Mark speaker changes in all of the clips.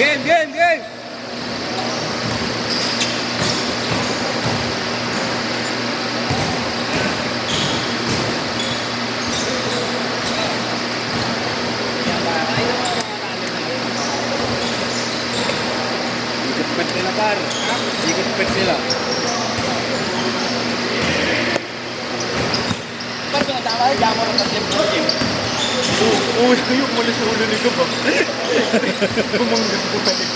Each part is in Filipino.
Speaker 1: Game, game, game! Ikot-pet nila, par. Ikot-pet nila.
Speaker 2: Par, pinatama kayo, dyan mo lang tatlip mo.
Speaker 1: Oo, yung malis sa ulo nito ba? Bumanggas ko balik.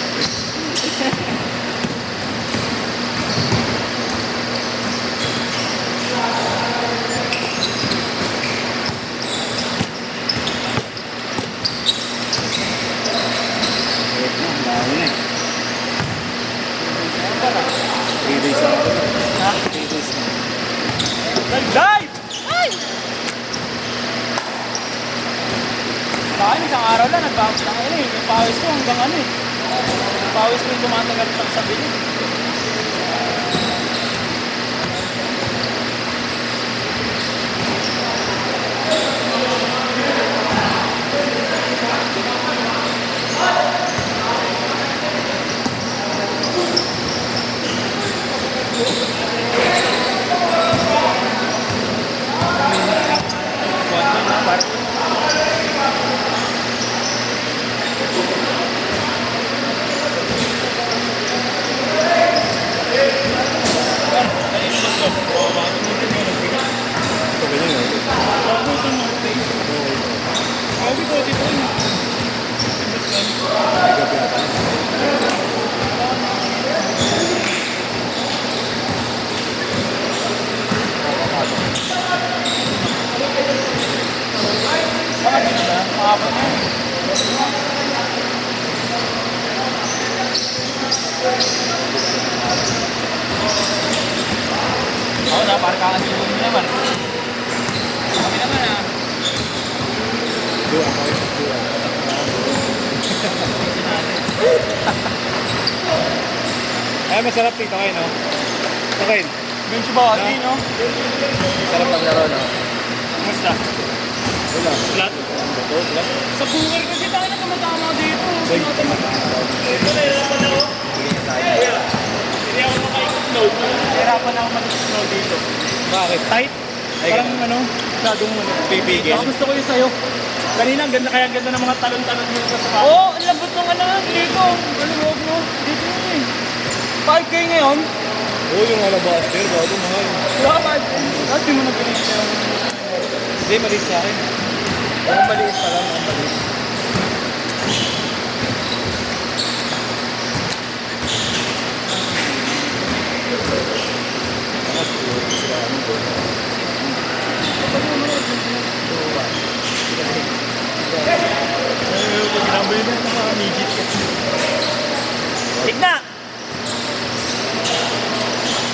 Speaker 2: Dive! Ay! Saan, isang araw lang, nagpawis lang ano eh. Nagpawis ko hanggang ano eh. Nagpawis ko yung tumatagal pag sa bilis. Oo na, parang kakasibo mo naman. Kami naman ah.
Speaker 1: Dua, dua. Ay, masarap dito kayo, no? Okay.
Speaker 2: Bench body, no?
Speaker 1: Sarap ang laro, no?
Speaker 2: Kumusta?
Speaker 1: Wala.
Speaker 2: Flat?
Speaker 1: Ito, flat.
Speaker 2: Sa bunker kasi tayo na tumatama dito.
Speaker 1: Say.
Speaker 2: Hindi ako maka-explode. Hirapan ako mag-explode dito.
Speaker 1: Bakit?
Speaker 2: Tight?
Speaker 1: Ay,
Speaker 2: Parang ano, masyadong ano.
Speaker 1: Pipigil.
Speaker 2: Ako gusto ko yung sayo. Kanina, ang ganda, kaya ang ganda ng mga talon-talon dito sa sapa. Oo, ang lambot ng ano dito. Ano, huwag mo. Dito yun eh. 5K ngayon.
Speaker 1: Oo, yung alabaster, bago mahal.
Speaker 2: Wala ka 5K. Tapos di mo nag-release na yung...
Speaker 1: Hindi, maliit sa akin. Ang maliit pa lang, ang maliit.
Speaker 2: Tigna!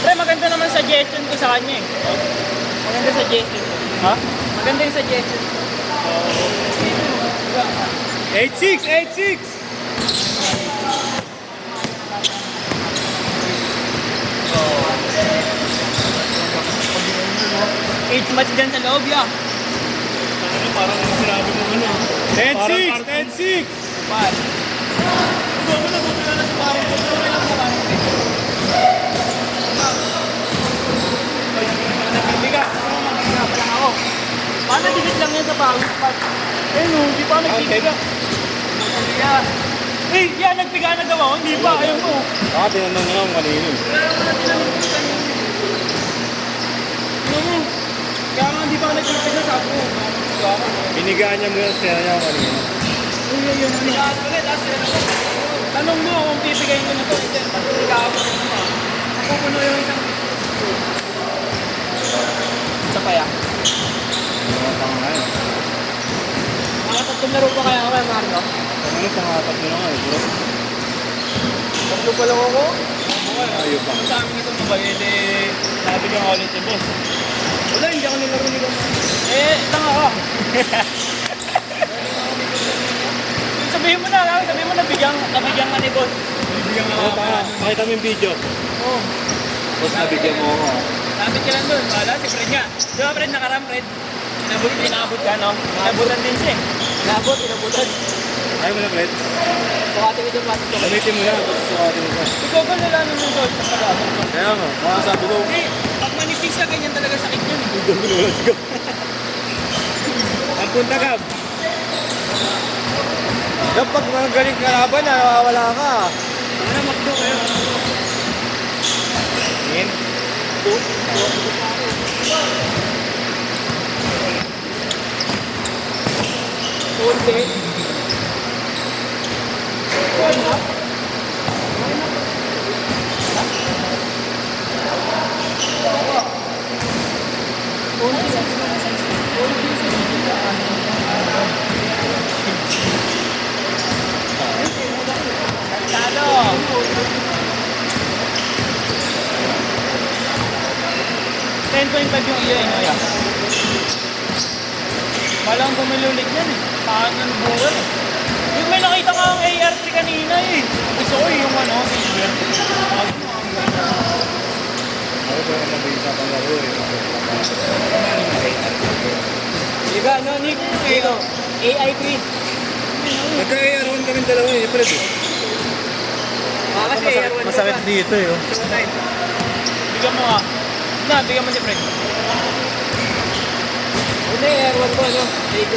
Speaker 2: Pre, maganda naman suggestion ko sa kanya eh. Maganda suggestion.
Speaker 1: Ha?
Speaker 2: Maganda yung suggestion.
Speaker 1: 8-6! 8-6!
Speaker 2: Age match dyan sa loob, ya.
Speaker 1: Parang sinabi mo ano. 10-6! 10-6!
Speaker 2: Par. Bago na buti na sa parang ko. Okay lang sa parang ko. Nagbibiga. Nagbibiga pa lang ako. Paano dikit lang yan sa pawis, Pat? Eh no, hindi pa nagbibiga. Nagbibiga. Eh, yan, nagbiga na daw ako. Hindi pa, ayaw mo.
Speaker 1: Ah, tinanong nga ang kanino.
Speaker 2: Kaya nga hindi pa ka nagbibiga, sabi ko.
Speaker 1: Binigaan niya muna sa niya ang kanino.
Speaker 2: Yun, tanong mo kung pipigayin ko na to. Pagbigaan ko rin naman. Napupuno yung isang... Isa pa yan. Nakatatlong laro pa kaya ako kay Marlo?
Speaker 1: Ano pangatap nyo na nga eh, bro?
Speaker 2: Tatlo pa lang ako?
Speaker 1: Ayaw pa.
Speaker 2: Sa amin ito mabayad eh. Nabigyan ko ulit yung boss. Wala, hindi ako nilaro ni Gama. Eh, tanga ka. Sabihin mo na, nabigyan ka ni boss. Nabigyan ka
Speaker 1: Oo, tama. Pakita mo yung video.
Speaker 2: Oo.
Speaker 1: Tapos nabigyan mo ako.
Speaker 2: Lapit ka lang doon, wala si Fred nga. Di ba Fred, nakaram Fred? Inabot ka, no? Inabutan din siya eh. Inabutan.
Speaker 1: Ayaw mo na, Fred?
Speaker 3: Sukatin ko dyan, pasok ko.
Speaker 1: Gamitin mo yan. Sukatin mo yan.
Speaker 2: Ikaw ba nila nung result sa pag-asa?
Speaker 1: Kaya nga. Mga sabi ko.
Speaker 2: Hindi, pag manipis siya, ganyan talaga sakit yun.
Speaker 1: Ang punta Gab. Gab, pag mga galing kalaban na, nawawala ka.
Speaker 2: Ano, magdo kayo?
Speaker 1: Yan.
Speaker 3: Konti.
Speaker 2: Talo! 10.5 yung iya, no? Yeah. Walang bumilulik yan eh. Paano ng buwan eh. Yung may nakita ka ang AR3 kanina eh. Gusto ko yung ano, silver.
Speaker 1: Ako pa naman mabisa pang laro eh.
Speaker 3: Diba, ano, Nick? Ito, AI3.
Speaker 1: Nagka-AR1 kami dalawa eh, Fred eh.
Speaker 3: Kasi AR1 ka
Speaker 1: Masakit
Speaker 3: pa.
Speaker 1: dito eh. Oh.
Speaker 2: Bigyan mo nga. Na, bigyan mo ni Fred.
Speaker 3: Ano AR1 ko, ano? AI3.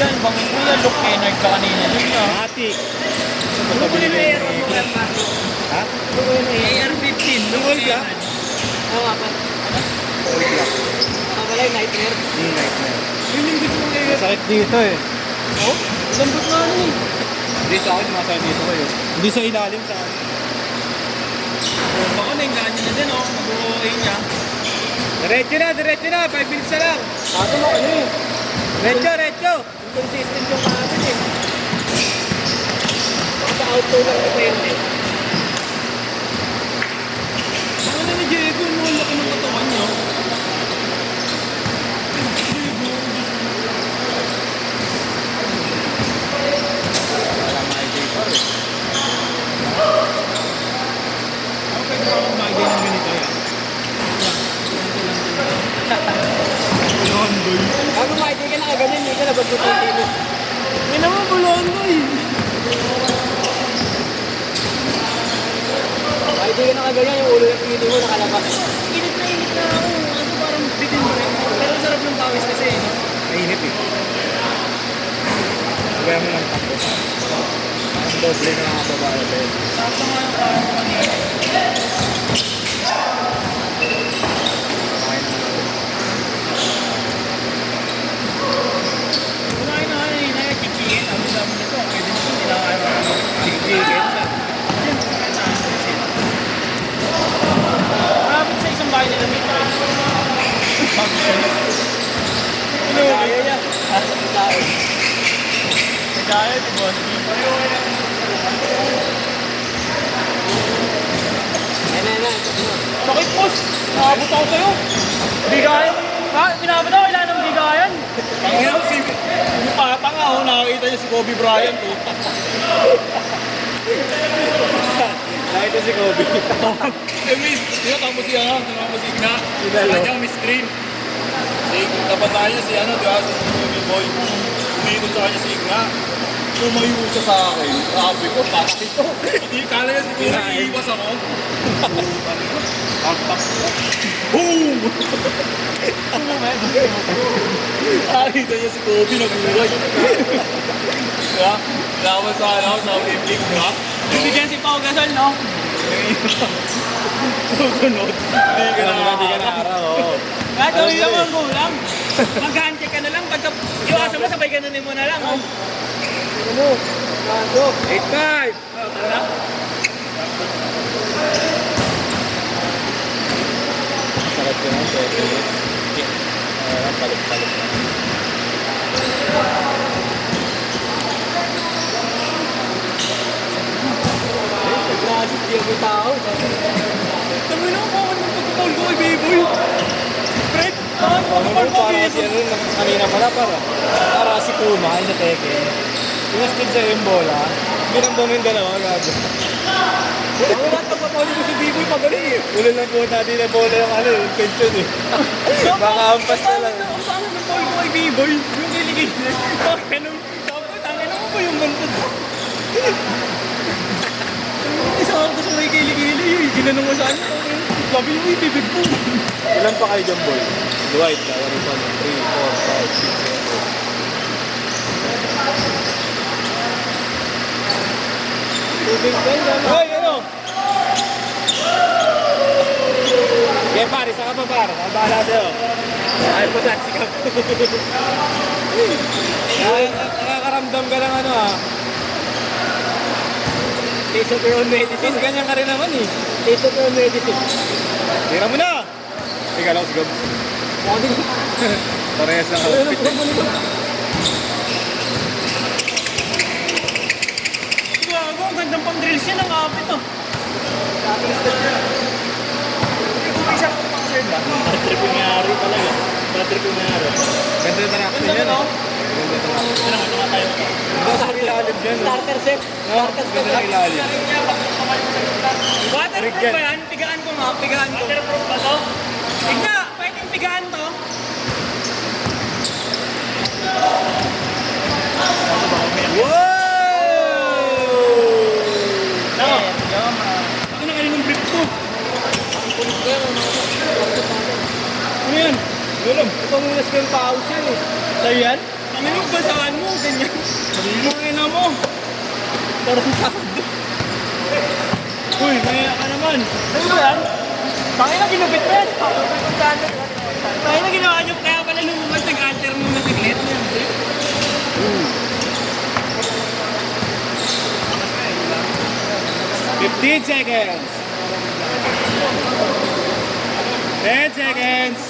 Speaker 2: Yan, bangin mo yan. Look, Kennard ka kanina dun na.
Speaker 1: Ati.
Speaker 3: Ano ko yung AR1 mo kaya pa?
Speaker 1: Ha?
Speaker 3: Ano ko yung
Speaker 2: AR-15.
Speaker 1: Nung old ka?
Speaker 3: Oo nga pa.
Speaker 1: Old ka.
Speaker 3: Ako pala yung nightmare.
Speaker 1: Yung nightmare.
Speaker 3: Yun yung gusto mong AR.
Speaker 1: Masakit dito eh.
Speaker 3: Oh? Lambot nga ano eh.
Speaker 1: Hindi sa akin, masakit dito kayo. Hindi sa ilalim sa akin.
Speaker 2: Baka nenggaan niya na din, oh. Mag-uwi niya.
Speaker 1: Diretso na. 5 minutes na lang.
Speaker 3: Kaso mo ano eh.
Speaker 1: Diretso.
Speaker 3: Inconsistent yung kahapon eh. Sa auto lang depende.
Speaker 2: Ano na ni Diego? Ano ang laki ng katawan niya?
Speaker 1: Wala ma-ID pa rin.
Speaker 2: Ako pwede ba akong mag-ID ng ganito yan?
Speaker 3: Bago makita ka nakaganyan, hindi ka labas mo tilo.
Speaker 2: May naman buloan mo eh.
Speaker 3: Makita ka nakaganyan, yung ulo ng pili mo nakalabas.
Speaker 2: Init na ako. Ano parang bitin mo rin. Pero sarap ng pawis kasi. No?
Speaker 1: Mainit eh. Kaya mo lang tapos. Ang doble na nakababaya sa'yo.
Speaker 2: Sarap na nga yung parang kanina.
Speaker 1: Makain na natin.
Speaker 2: Kumain na nga yun. Chicken. Ang dami nito. Pwede nito. Hindi na kaya
Speaker 1: Chicken.
Speaker 2: Yan. Kumain na. Malapit sa isang bahay nila. May try. Ano?
Speaker 3: Kaya niya. Dahil.
Speaker 2: Kaya di boss.
Speaker 3: Yan.
Speaker 2: Sakit boss. Nakabot ako sa'yo. Bigayan. Ha? Pinabot ako. Kailangan ng bigayan.
Speaker 1: Ang si yung pata nga, oh, nakakita niya si Kobe Bryant. Oh. Nakita si Kobe.
Speaker 4: Miss, tinatang mo si ano, tinatang mo si Igna.
Speaker 1: Lalo.
Speaker 4: Kanya Miss Green. Nabataan niya si ano, di ba, si Movie Boy. Umiikot sa kanya si Igna. Tumayo siya sa akin. Sabi ko, patay ko. Hindi kala niya siguro iiwas ako. Tap-tap ko. Boom! Nakita niya si Kobe, nag-uway. Diba? Lawan sa ano, sa Olympic, diba?
Speaker 2: Bibigyan si Pau Gasol, no?
Speaker 4: Susunod. Hindi ka na
Speaker 1: araw. oh.
Speaker 2: Kahit gawin lang ang gulang. Mag-handshake ka na lang. Pagka iwasan mo, sabay ganunin mo na lang, oh.
Speaker 3: Ano? Nado.
Speaker 1: 8-5! Masakit ko na, 20 minutes. Palit-palit na.
Speaker 3: Nag-assist di ako tao.
Speaker 2: Tama na ako ng pagkakall ko kay Baboy. Fred,
Speaker 1: Ano
Speaker 2: pagkakall ko
Speaker 1: para
Speaker 2: kay
Speaker 1: kasi ano, kanina pala para si Puma, yung sa Tekken. Pinastid sa'yo yung bola, binamba mo yung dalawa, gago.
Speaker 3: Ako lahat pagpapaulit ko si Biboy pa ganun eh.
Speaker 1: Ulo lang po natin na bola yung ano, yung tension eh. Baka ampas na lang.
Speaker 2: Ang pangit ng call ko kay Baboy. Yung kilig Ganun. Tapos, tangin mo ba yung bantod? Isa ako gusto may kilig-kilig. Ginanong mo sa ano. Sabi mo, ibibig po.
Speaker 1: Ilan pa kayo dyan, boy? Dwight, kawari pa na. 3, 4, 5, 6, 7. Tubig ba yun? Hoy, ano? Okay, pare, saka pa, pare. Bahala sa'yo. Ayaw po sa sikap. Nakakaramdam ka ng ano, ah.
Speaker 3: Taste of your own medicine.
Speaker 1: Mas ganyan ka rin naman, eh.
Speaker 3: Taste of your own medicine.
Speaker 1: Tira mo na! Ika lang, sigab. Parehas lang
Speaker 3: Ano
Speaker 1: outfit.
Speaker 2: Gago, ang gandang pang drills yan. Ang kapit oh. Trip yung nangyari talaga. Trip yung nangyari.
Speaker 1: Ganda yung traction yan, oh. Ganda yung traction. Ganda sa ilalim dyan, oh.
Speaker 3: Starter set. Starter set.
Speaker 1: Ganda sa ilalim.
Speaker 2: Waterproof ba yan? Pigaan ko nga, pigaan ko. Waterproof ba to? Tigna, pwedeng pigaan to.
Speaker 1: Wow!
Speaker 2: Ako na kaninong brief ko.
Speaker 1: Ano yan? Alam, ipamunas ko yung pause yan, eh.
Speaker 2: Sa'yo yan? Kaninong basaan mo, ganyan. Kaninong na mo. Parang sakdo. Uy, maya ka naman. Ano ba yan? Bakit na ginupit mo yan? Bakit na ginawa nyo? Kaya pala lumabas nag-alter mo na siglit.
Speaker 1: 15 seconds. 10 seconds.